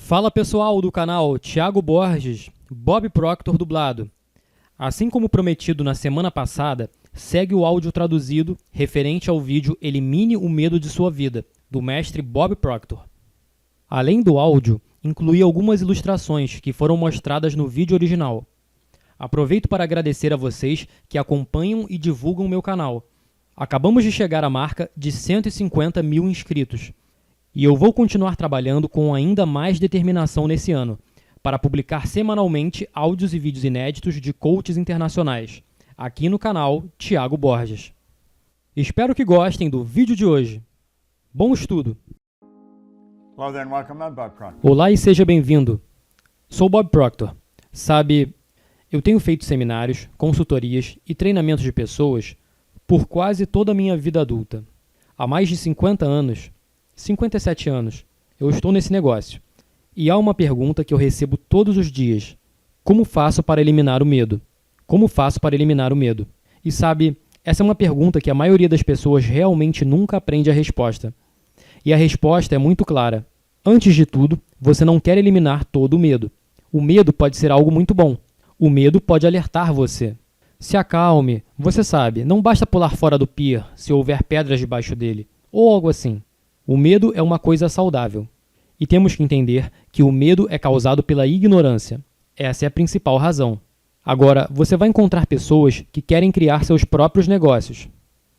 Fala pessoal do canal Thiago Borges, Bob Proctor dublado. Assim como prometido na semana passada, segue o áudio traduzido referente ao vídeo Elimine o Medo de Sua Vida, do mestre Bob Proctor. Além do áudio, incluí algumas ilustrações que foram mostradas no vídeo original. Aproveito para agradecer a vocês que acompanham e divulgam meu canal. Acabamos de chegar à marca de 150 mil inscritos. E eu vou continuar trabalhando com ainda mais determinação nesse ano, para publicar semanalmente áudios e vídeos inéditos de coaches internacionais, aqui no canal Thiago Borges. Espero que gostem do vídeo de hoje. Bom estudo! Hello there and welcome. I'm Bob Proctor. Olá e seja bem-vindo. Sou Bob Proctor. Sabe, eu tenho feito seminários, consultorias e treinamentos de pessoas por quase toda a minha vida adulta. Há mais de 50 anos, 57 anos, eu estou nesse negócio. E há uma pergunta que eu recebo todos os dias. Como faço para eliminar o medo? Como faço para eliminar o medo? E sabe, essa é uma pergunta que a maioria das pessoas realmente nunca aprende a resposta. E a resposta é muito clara. Antes de tudo, você não quer eliminar todo o medo. O medo pode ser algo muito bom. O medo pode alertar você. Se acalme, você sabe, não basta pular fora do pier se houver pedras debaixo dele, ou algo assim. O medo é uma coisa saudável. E temos que entender que o medo é causado pela ignorância. Essa é a principal razão. Agora, você vai encontrar pessoas que querem criar seus próprios negócios.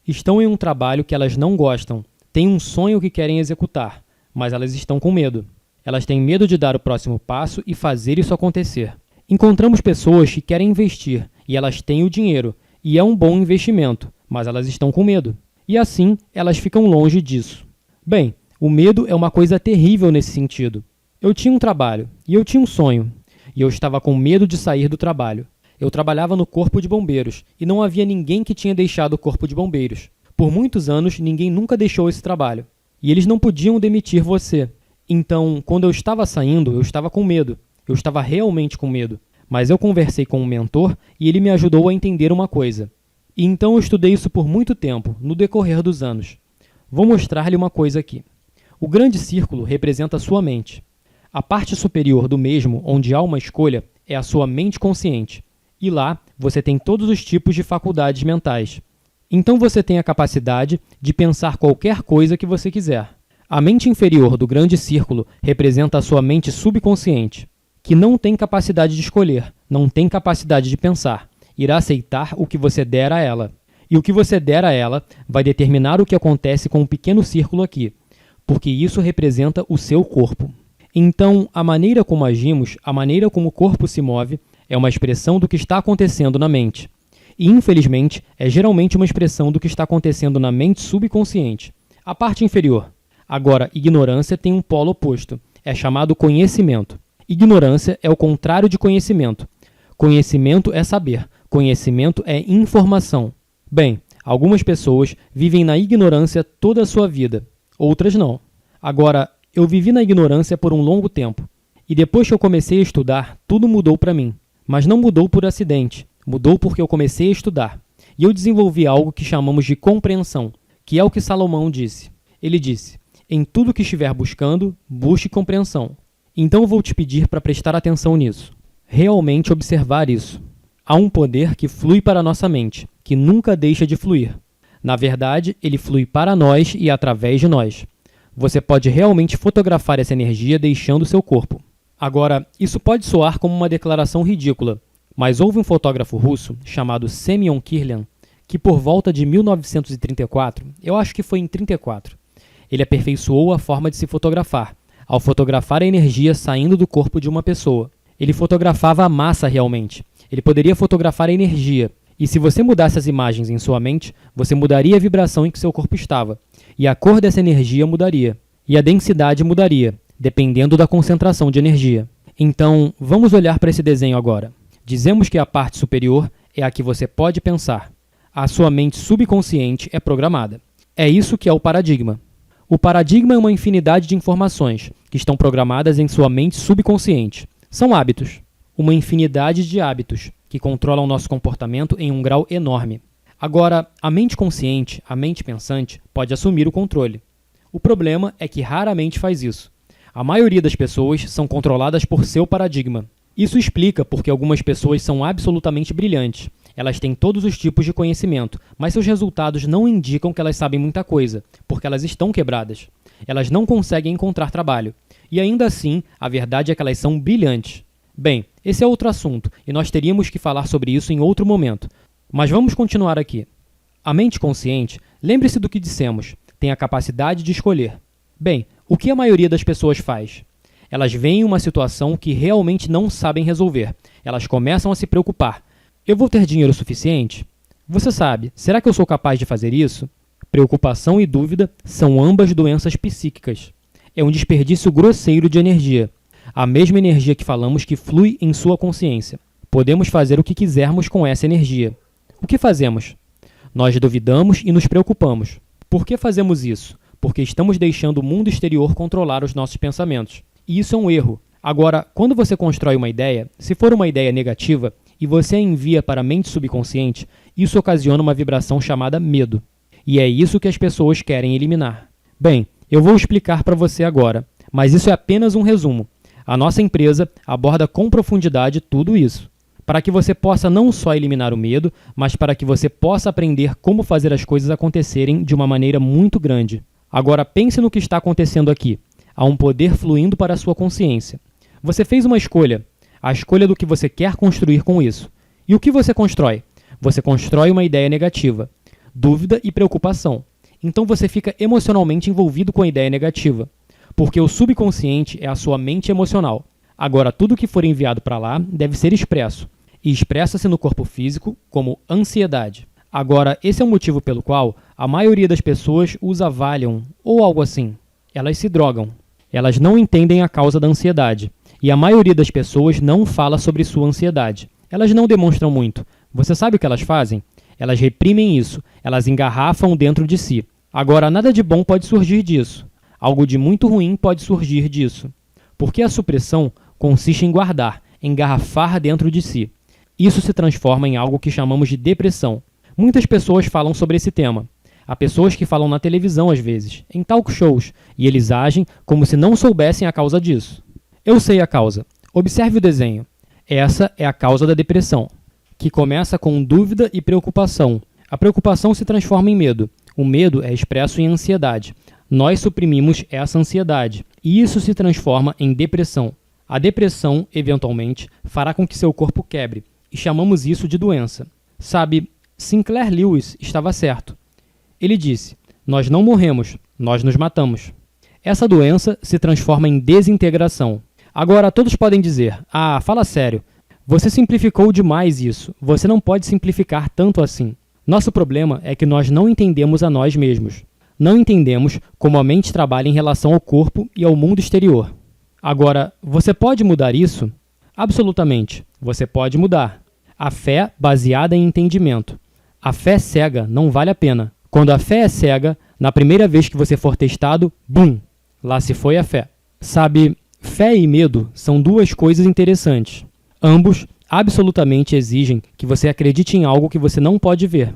Estão em um trabalho que elas não gostam, têm um sonho que querem executar, mas elas estão com medo. Elas têm medo de dar o próximo passo e fazer isso acontecer. Encontramos pessoas que querem investir e elas têm o dinheiro, e é um bom investimento, mas elas estão com medo. E assim, elas ficam longe disso. Bem, o medo é uma coisa terrível nesse sentido. Eu tinha um trabalho, e eu tinha um sonho, e eu estava com medo de sair do trabalho. Eu trabalhava no Corpo de Bombeiros, e não havia ninguém que tinha deixado o Corpo de Bombeiros. Por muitos anos, ninguém nunca deixou esse trabalho. E eles não podiam demitir você. Então, quando eu estava saindo, eu estava com medo. Eu estava realmente com medo. Mas eu conversei com um mentor, e ele me ajudou a entender uma coisa. E então eu estudei isso por muito tempo, no decorrer dos anos. Vou mostrar-lhe uma coisa aqui. O grande círculo representa a sua mente. A parte superior do mesmo, onde há uma escolha, é a sua mente consciente. E lá, você tem todos os tipos de faculdades mentais. Então você tem a capacidade de pensar qualquer coisa que você quiser. A mente inferior do grande círculo representa a sua mente subconsciente, que não tem capacidade de escolher, não tem capacidade de pensar. Irá aceitar o que você der a ela. E o que você der a ela vai determinar o que acontece com o pequeno círculo aqui, porque isso representa o seu corpo. Então, a maneira como agimos, a maneira como o corpo se move, é uma expressão do que está acontecendo na mente. E, infelizmente, é geralmente uma expressão do que está acontecendo na mente subconsciente, a parte inferior. Agora, ignorância tem um polo oposto, é chamado conhecimento. Ignorância é o contrário de conhecimento. Conhecimento é saber, conhecimento é informação. Bem, algumas pessoas vivem na ignorância toda a sua vida, outras não. Agora, eu vivi na ignorância por um longo tempo, e depois que eu comecei a estudar, tudo mudou para mim. Mas não mudou por acidente, mudou porque eu comecei a estudar. E eu desenvolvi algo que chamamos de compreensão, que é o que Salomão disse. Ele disse, em tudo que estiver buscando, busque compreensão. Então eu vou te pedir para prestar atenção nisso, realmente observar isso. Há um poder que flui para a nossa mente, que nunca deixa de fluir. Na verdade, ele flui para nós e através de nós. Você pode realmente fotografar essa energia deixando seu corpo. Agora, isso pode soar como uma declaração ridícula, mas houve um fotógrafo russo chamado Semyon Kirlian, que por volta de 1934, eu acho que foi em 34, ele aperfeiçoou a forma de se fotografar, ao fotografar a energia saindo do corpo de uma pessoa. Ele fotografava a massa realmente. Ele poderia fotografar a energia. E se você mudasse as imagens em sua mente, você mudaria a vibração em que seu corpo estava. E a cor dessa energia mudaria. E a densidade mudaria, dependendo da concentração de energia. Então, vamos olhar para esse desenho agora. Dizemos que a parte superior é a que você pode pensar. A sua mente subconsciente é programada. É isso que é o paradigma. O paradigma é uma infinidade de informações que estão programadas em sua mente subconsciente. São hábitos. Uma infinidade de hábitos que controlam nosso comportamento em um grau enorme. Agora, a mente consciente, a mente pensante, pode assumir o controle. O problema é que raramente faz isso. A maioria das pessoas são controladas por seu paradigma. Isso explica porque algumas pessoas são absolutamente brilhantes. Elas têm todos os tipos de conhecimento, mas seus resultados não indicam que elas sabem muita coisa, porque elas estão quebradas. Elas não conseguem encontrar trabalho. E ainda assim, a verdade é que elas são brilhantes. Bem, esse é outro assunto, e nós teríamos que falar sobre isso em outro momento. Mas vamos continuar aqui. A mente consciente, lembre-se do que dissemos, tem a capacidade de escolher. Bem, o que a maioria das pessoas faz? Elas veem uma situação que realmente não sabem resolver. Elas começam a se preocupar. Eu vou ter dinheiro suficiente? Você sabe, será que eu sou capaz de fazer isso? Preocupação e dúvida são ambas doenças psíquicas. É um desperdício grosseiro de energia. A mesma energia que falamos que flui em sua consciência. Podemos fazer o que quisermos com essa energia. O que fazemos? Nós duvidamos e nos preocupamos. Por que fazemos isso? Porque estamos deixando o mundo exterior controlar os nossos pensamentos. E isso é um erro. Agora, quando você constrói uma ideia, se for uma ideia negativa, e você a envia para a mente subconsciente, isso ocasiona uma vibração chamada medo. E é isso que as pessoas querem eliminar. Bem, eu vou explicar para você agora, mas isso é apenas um resumo. A nossa empresa aborda com profundidade tudo isso, para que você possa não só eliminar o medo, mas para que você possa aprender como fazer as coisas acontecerem de uma maneira muito grande. Agora pense no que está acontecendo aqui. Há um poder fluindo para a sua consciência. Você fez uma escolha, a escolha do que você quer construir com isso. E o que você constrói? Você constrói uma ideia negativa, dúvida e preocupação. Então você fica emocionalmente envolvido com a ideia negativa, porque o subconsciente é a sua mente emocional. Agora, tudo que for enviado para lá deve ser expresso, e expressa-se no corpo físico como ansiedade. Agora, esse é o motivo pelo qual a maioria das pessoas usa Valium ou algo assim. Elas se drogam. Elas não entendem a causa da ansiedade. E a maioria das pessoas não fala sobre sua ansiedade. Elas não demonstram muito. Você sabe o que elas fazem? Elas reprimem isso. Elas engarrafam dentro de si. Agora, nada de bom pode surgir disso. Algo de muito ruim pode surgir disso. Porque a supressão consiste em guardar, engarrafar dentro de si. Isso se transforma em algo que chamamos de depressão. Muitas pessoas falam sobre esse tema. Há pessoas que falam na televisão às vezes, em talk shows, e eles agem como se não soubessem a causa disso. Eu sei a causa. Observe o desenho. Essa é a causa da depressão, que começa com dúvida e preocupação. A preocupação se transforma em medo. O medo é expresso em ansiedade. Nós suprimimos essa ansiedade, e isso se transforma em depressão. A depressão, eventualmente, fará com que seu corpo quebre, e chamamos isso de doença. Sabe, Sinclair Lewis estava certo. Ele disse, nós não morremos, nós nos matamos. Essa doença se transforma em desintegração. Agora todos podem dizer, fala sério, você simplificou demais isso, você não pode simplificar tanto assim. Nosso problema é que nós não entendemos a nós mesmos. Não entendemos como a mente trabalha em relação ao corpo e ao mundo exterior. Agora, você pode mudar isso? Absolutamente, você pode mudar. A fé baseada em entendimento. A fé cega não vale a pena. Quando a fé é cega, na primeira vez que você for testado, bum! Lá se foi a fé. Sabe, fé e medo são duas coisas interessantes. Ambos absolutamente exigem que você acredite em algo que você não pode ver.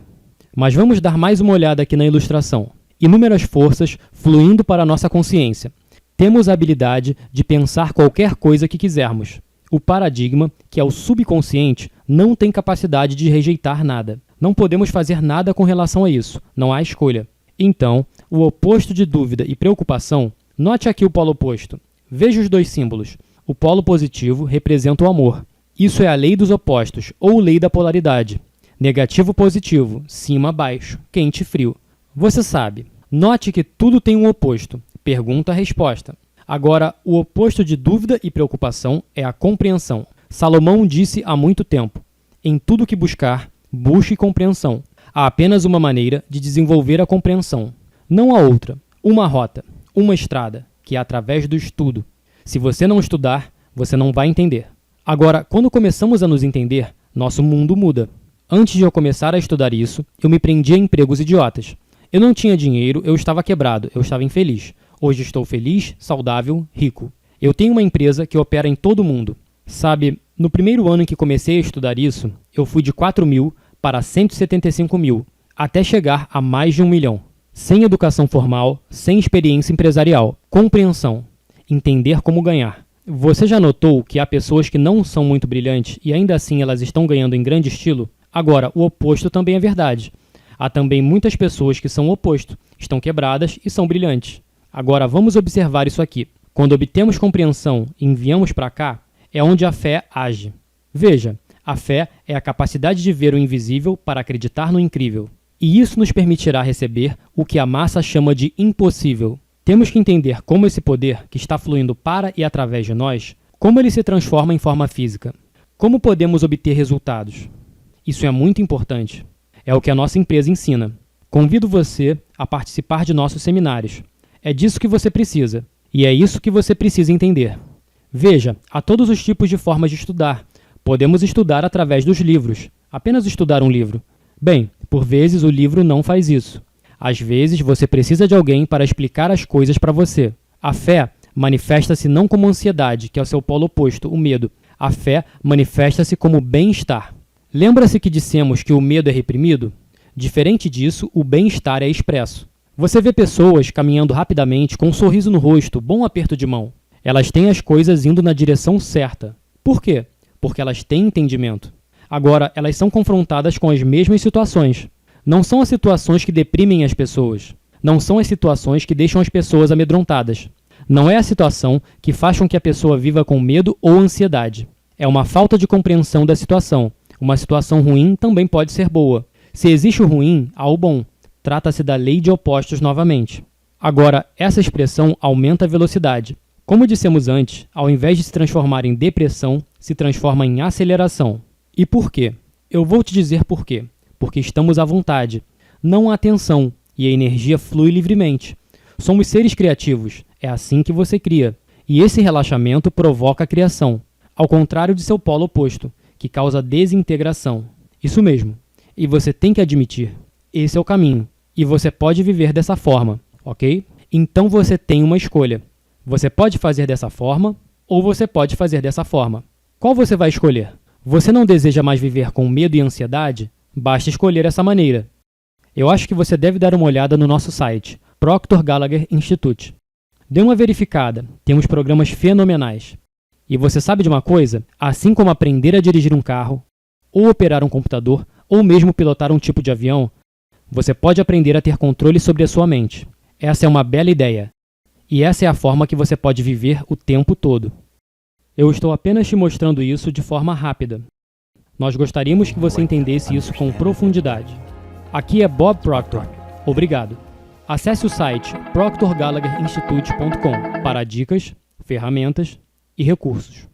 Mas vamos dar mais uma olhada aqui na ilustração. Inúmeras forças fluindo para a nossa consciência. Temos a habilidade de pensar qualquer coisa que quisermos. O paradigma, que é o subconsciente, não tem capacidade de rejeitar nada. Não podemos fazer nada com relação a isso, não há escolha. Então, o oposto de dúvida e preocupação, note aqui o polo oposto. Veja os dois símbolos. O polo positivo representa o amor. Isso é a lei dos opostos, ou lei da polaridade. Negativo-positivo, cima-baixo, quente-frio. Você sabe. Note que tudo tem um oposto. Pergunta-resposta. Agora, o oposto de dúvida e preocupação é a compreensão. Salomão disse há muito tempo, em tudo que buscar, busque compreensão. Há apenas uma maneira de desenvolver a compreensão. Não há outra. Uma rota, uma estrada, que é através do estudo. Se você não estudar, você não vai entender. Agora, quando começamos a nos entender, nosso mundo muda. Antes de eu começar a estudar isso, eu me prendia a empregos idiotas. Eu não tinha dinheiro, eu estava quebrado, eu estava infeliz. Hoje estou feliz, saudável, rico. Eu tenho uma empresa que opera em todo o mundo. Sabe, no primeiro ano em que comecei a estudar isso, eu fui de 4.000 para 175.000, até chegar a mais de 1 milhão. Sem educação formal, sem experiência empresarial. Compreensão. entender como ganhar. Você já notou que há pessoas que não são muito brilhantes e ainda assim elas estão ganhando em grande estilo? Agora, o oposto também é verdade. Há também muitas pessoas que são o oposto, estão quebradas e são brilhantes. Agora, vamos observar isso aqui. Quando obtemos compreensão e enviamos para cá, é onde a fé age. Veja, a fé é a capacidade de ver o invisível para acreditar no incrível. E isso nos permitirá receber o que a massa chama de impossível. Temos que entender como esse poder, que está fluindo para e através de nós, como ele se transforma em forma física. Como podemos obter resultados? Isso é muito importante. É o que a nossa empresa ensina. Convido você a participar de nossos seminários. É disso que você precisa. E é isso que você precisa entender. Veja, há todos os tipos de formas de estudar. Podemos estudar através dos livros. Apenas estudar um livro. Bem, por vezes o livro não faz isso. Às vezes você precisa de alguém para explicar as coisas para você. A fé manifesta-se não como ansiedade, que é o seu polo oposto, o medo. A fé manifesta-se como bem-estar. Lembra-se que dissemos que o medo é reprimido? Diferente disso, o bem-estar é expresso. Você vê pessoas caminhando rapidamente com um sorriso no rosto, bom aperto de mão. Elas têm as coisas indo na direção certa. Por quê? Porque elas têm entendimento. Agora, elas são confrontadas com as mesmas situações. Não são as situações que deprimem as pessoas. Não são as situações que deixam as pessoas amedrontadas. Não é a situação que faz com que a pessoa viva com medo ou ansiedade. É uma falta de compreensão da situação. Uma situação ruim também pode ser boa. Se existe o ruim, há o bom. Trata-se da lei de opostos novamente. Agora, essa expressão aumenta a velocidade. Como dissemos antes, ao invés de se transformar em depressão, se transforma em aceleração. E por quê? Eu vou te dizer por quê. Porque estamos à vontade. Não há tensão e a energia flui livremente. Somos seres criativos. É assim que você cria. E esse relaxamento provoca a criação. Ao contrário de seu polo oposto, que causa desintegração. Isso mesmo. E você tem que admitir. Esse é o caminho. E você pode viver dessa forma, ok? Então você tem uma escolha. Você pode fazer dessa forma ou você pode fazer dessa forma. Qual você vai escolher? Você não deseja mais viver com medo e ansiedade? Basta escolher essa maneira. Eu acho que você deve dar uma olhada no nosso site, Proctor Gallagher Institute. Dê uma verificada. Temos programas fenomenais. E você sabe de uma coisa? Assim como aprender a dirigir um carro, ou operar um computador, ou mesmo pilotar um tipo de avião, você pode aprender a ter controle sobre a sua mente. Essa é uma bela ideia. E essa é a forma que você pode viver o tempo todo. Eu estou apenas te mostrando isso de forma rápida. Nós gostaríamos que você entendesse isso com profundidade. Aqui é Bob Proctor. Obrigado. Acesse o site proctorgallagherinstitute.com para dicas, ferramentas e recursos.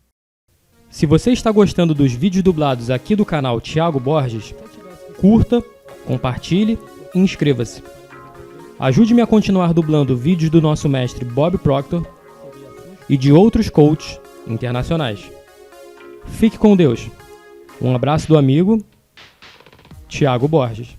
Se você está gostando dos vídeos dublados aqui do canal Thiago Borges, curta, compartilhe e inscreva-se. Ajude-me a continuar dublando vídeos do nosso mestre Bob Proctor e de outros coaches internacionais. Fique com Deus. Um abraço do amigo Thiago Borges.